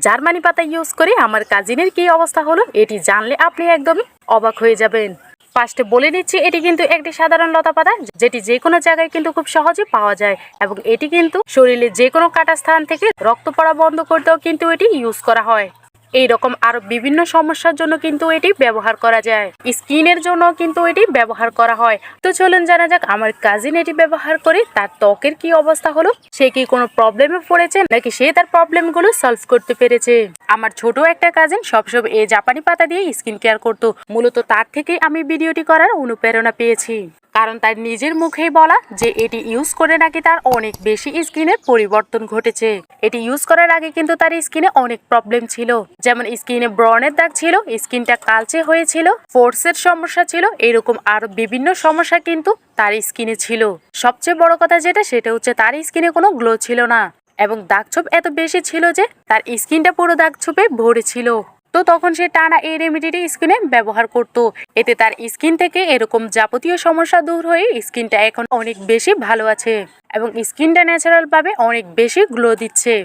Germany পাতা use করে আমার কাজিনের কি অবস্থা হলো এটি জানলে আপনি একদমই অবাক হয়ে যাবেন। ফার্স্টে বলে নিচ্ছি, এটি কিন্তু একটি সাধারণ লতা পাতা যেটি যে কোনো জায়গায় কিন্তু খুব সহজে পাওয়া যায় এবং এটি কিন্তু শরীরে যে কোনো কাটা স্থান থেকে রক্ত পড়া বন্ধ করতেও কিন্তু এটি ইউজ করা হয়। এইরকম আরো বিভিন্ন সমস্যার জন্য কিন্তু এটি ব্যবহার করা যায়। স্কিনের জন্য কিন্তু এটি ব্যবহার করা হয়। তো চলুন জানা যাক আমার কাজিন এটি ব্যবহার করে তার ত্বকের কি অবস্থা হলো। সে কি কোনো প্রবলেমে পড়েছে নাকি সে তার প্রবলেমগুলো সলভ করতে পেরেছে। আমার ছোট একটা কাজিন সবসময় এই জাপানি পাতা দিয়ে স্কিন কেয়ার করতো। মূলত তার থেকেই আমি ভিডিওটি করার অনুপ্রেরণা পেয়েছি, কারণ তার নিজের মুখেই বলা যে এটি ইউজ করে নাকি তার অনেক বেশি স্কিনের পরিবর্তন ঘটেছে। এটি ইউজ করার আগে কিন্তু তার স্কিনে অনেক প্রবলেম ছিল, যেমন স্কিনে ব্রণের দাগ ছিল, স্কিনটা কালচে হয়েছিল, পোর্সের সমস্যা ছিল, এরকম আরো বিভিন্ন সমস্যা কিন্তু তার স্কিনে ছিল। সবচেয়ে বড় কথা যেটা সেটা হচ্ছে তার স্কিনে কোনো গ্লো ছিল না এবং দাগছোপ এত বেশি ছিল যে তার স্কিনটা পুরো দাগছোপে ভরে ছিল। তো তখন সে টানা এই রেমেডিটি স্কিনে ব্যবহার করত। এতে তার স্কিন থেকে এরকম যাবতীয় সমস্যা দূর হয়ে স্কিনটা এখন অনেক বেশি ভালো আছে এবং স্কিনটা ন্যাচারাল ভাবে অনেক বেশি গ্লো দিচ্ছে।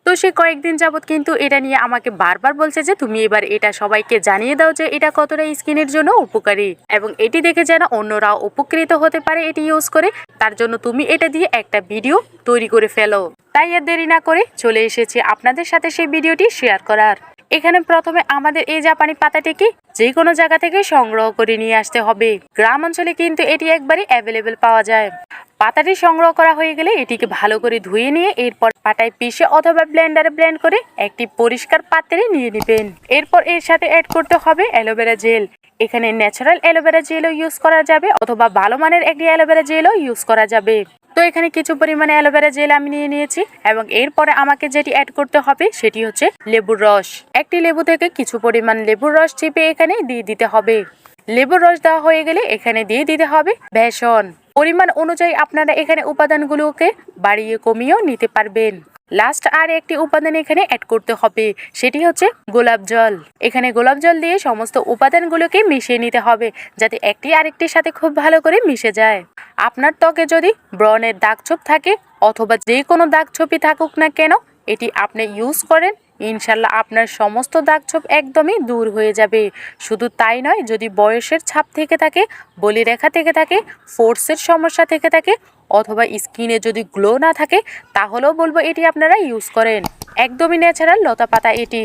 তো সে কয়েকদিন যাবত কিন্তু এটা নিয়ে আমাকে বারবার বলছে যে তুমি এবার এটা সবাইকে জানিয়ে দাও যে এটা কতটা স্কিনের জন্য উপকারী এবং এটি দেখে যেন অন্যরাও উপকৃত হতে পারে এটি ইউজ করে। তার জন্য তুমি এটা দিয়ে একটা ভিডিও তৈরি করে ফেলো। তাই আর দেরি না করে চলে এসেছি আপনাদের সাথে সেই ভিডিওটি শেয়ার করার। এখানে প্রথমে আমাদের এই জাপানি পাতাটিকে যে কোনো জায়গা থেকে সংগ্রহ করে নিয়ে আসতে হবে। গ্রাম অঞ্চলে কিন্তু এটি একবারই অ্যাভেলেবেল পাওয়া যায়। পাতাটি সংগ্রহ করা হয়ে গেলে এটিকে ভালো করে ধুয়ে নিয়ে এরপর পাটায় পিষে অথবা ব্লেন্ডারে ব্লেন্ড করে একটি পরিষ্কার পাত্রে নিয়ে নেবেন। এরপর এর সাথে অ্যাড করতে হবে অ্যালোভেরা জেল। এখানে ন্যাচারাল অ্যালোভেরা জেলও ইউজ করা যাবে অথবা ভালো মানের একটি অ্যালোভেরা জেলও ইউজ করা যাবে। তো এখানে কিছু পরিমাণে অ্যালোভেরা জেল আমি নিয়ে নিয়েছি এবং এরপরে আমাকে যেটি অ্যাড করতে হবে সেটি হচ্ছে লেবুর রস। একটি লেবু থেকে কিছু পরিমাণ লেবুর রস চিপে এখানে দিয়ে দিতে হবে। লেবুর রস দেওয়া হয়ে গেলে এখানে দিয়ে দিতে হবে বেসন। পরিমাণ অনুযায়ী আপনারা এখানে উপাদানগুলোকে বাড়িয়ে কমিয়েও নিতে পারবেন। লাস্ট আর একটি উপাদান এখানে অ্যাড করতে হবে, সেটি হচ্ছে গোলাপ জল। এখানে গোলাপ জল দিয়ে সমস্ত উপাদানগুলোকে মিশিয়ে নিতে হবে যাতে একটি আরেকটির সাথে খুব ভালো করে মিশে যায়। আপনার ত্বকে যদি ব্রণের দাগছোপ থাকে অথবা যে কোনো দাগছোপই থাকুক না কেন এটি আপনি ইউজ করেন, ইনশাল্লাহ আপনার সমস্ত দাগছোপ একদমই দূর হয়ে যাবে। শুধু তাই নয়, যদি বয়সের ছাপ থেকে থাকে, বলিরেখা থেকে থাকে, পোর্সের সমস্যা থেকে থাকে অথবা স্কিনে যদি গ্লো না থাকে তাহলেও বলবো এটি আপনারা ইউজ করেন। একদমই ন্যাচারাল লতা পাতা এটি।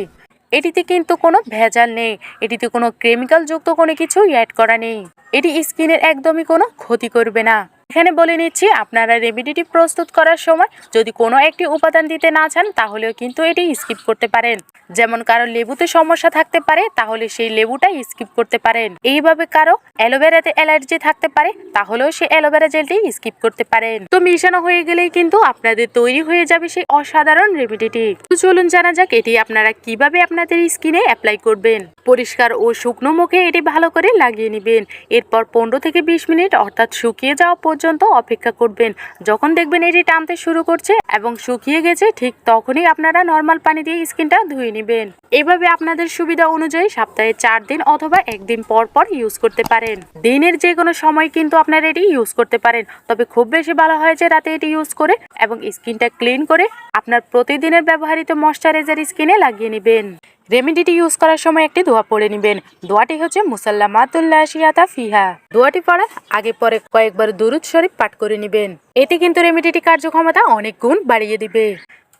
এটিতে কিন্তু কোনো ভেজাল নেই, এটিতে কোনো কেমিক্যাল যুক্ত কোনো কিছু অ্যাড করা নেই। এটি স্কিনের একদমই কোনো ক্ষতি করবে না। এখানে বলে নিচ্ছি, আপনারা রেমেডিটি প্রস্তুত করার সময় যদি কোনো একটি উপাদান দিতে না চান তাহলেও কিন্তু এটি স্কিপ করতে পারেন। যেমন কারো লেবুতে সমস্যা থাকতে পারে তাহলে সেই লেবুটা স্কিপ করতে পারেন। এইভাবে কারো অ্যালোভেরাতে অ্যালার্জি থাকতে পারে তাহলেও সেই অ্যালোভেরা জেলটি স্কিপ করতে পারেন। তো মিশানো হয়ে গেলেই কিন্তু আপনাদের তৈরি হয়ে যাবে সেই অসাধারণ রেমেডিটি। তো চলুন জানা যাক এটি আপনারা কিভাবে আপনাদের স্কিনে অ্যাপ্লাই করবেন। পরিষ্কার ও শুকনো মুখে এটি ভালো করে লাগিয়ে নেবেন। এরপর 15 থেকে 20 মিনিট অর্থাৎ শুকিয়ে যাওয়া পর্যন্ত অপেক্ষা করবেন। যখন দেখবেন এটি টানতে শুরু করছে এবং শুকিয়ে গেছে ঠিক তখনই আপনারা নর্মাল পানি দিয়ে স্কিনটা ধুয়ে নেবেন। এভাবে আপনাদের সুবিধা অনুযায়ী সপ্তাহে 4 দিন অথবা একদিন পর পর ইউজ করতে পারেন। দিনের যে কোনো সময় কিন্তু আপনারা এটি ইউজ করতে পারেন, তবে খুব বেশি ভালো হয় যে রাতে এটি ইউজ করে এবং স্কিনটা ক্লিন করে আপনার প্রতিদিনের ব্যবহৃত ময়শ্চারাইজার স্কিনে লাগিয়ে নেবেন। রেমেডিটি ইউজ করার সময় একটি দোয়া পড়ে নেবেন। দোয়াটি হচ্ছে মুসাল্লামাতুল্লাহ শিয়াতা ফিহা। দোয়াটি পড়ার আগে পরে কয়েকবার দুরুদ শরীফ পাঠ করে নেবেন। এতে কিন্তু রেমেডিটি কার্যক্ষমতা অনেক গুণ বাড়িয়ে দিবে।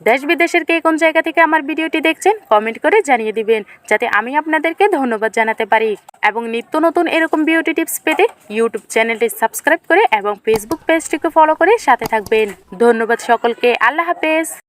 দেশ বিদেশের কে কোন জায়গা থেকে আমার ভিডিওটি দেখছেন কমেন্ট করে জানিয়ে দিবেন যাতে আমি আপনাদেরকে ধন্যবাদ জানাতে পারি। এবং নিত্য নতুন এরকম বিউটি টিপস পেতে ইউটিউব চ্যানেলটি সাবস্ক্রাইব করে এবং ফেসবুক পেজটিকে ফলো করে সাথে থাকবেন। ধন্যবাদ সকলকে। আল্লাহ হাফেজ।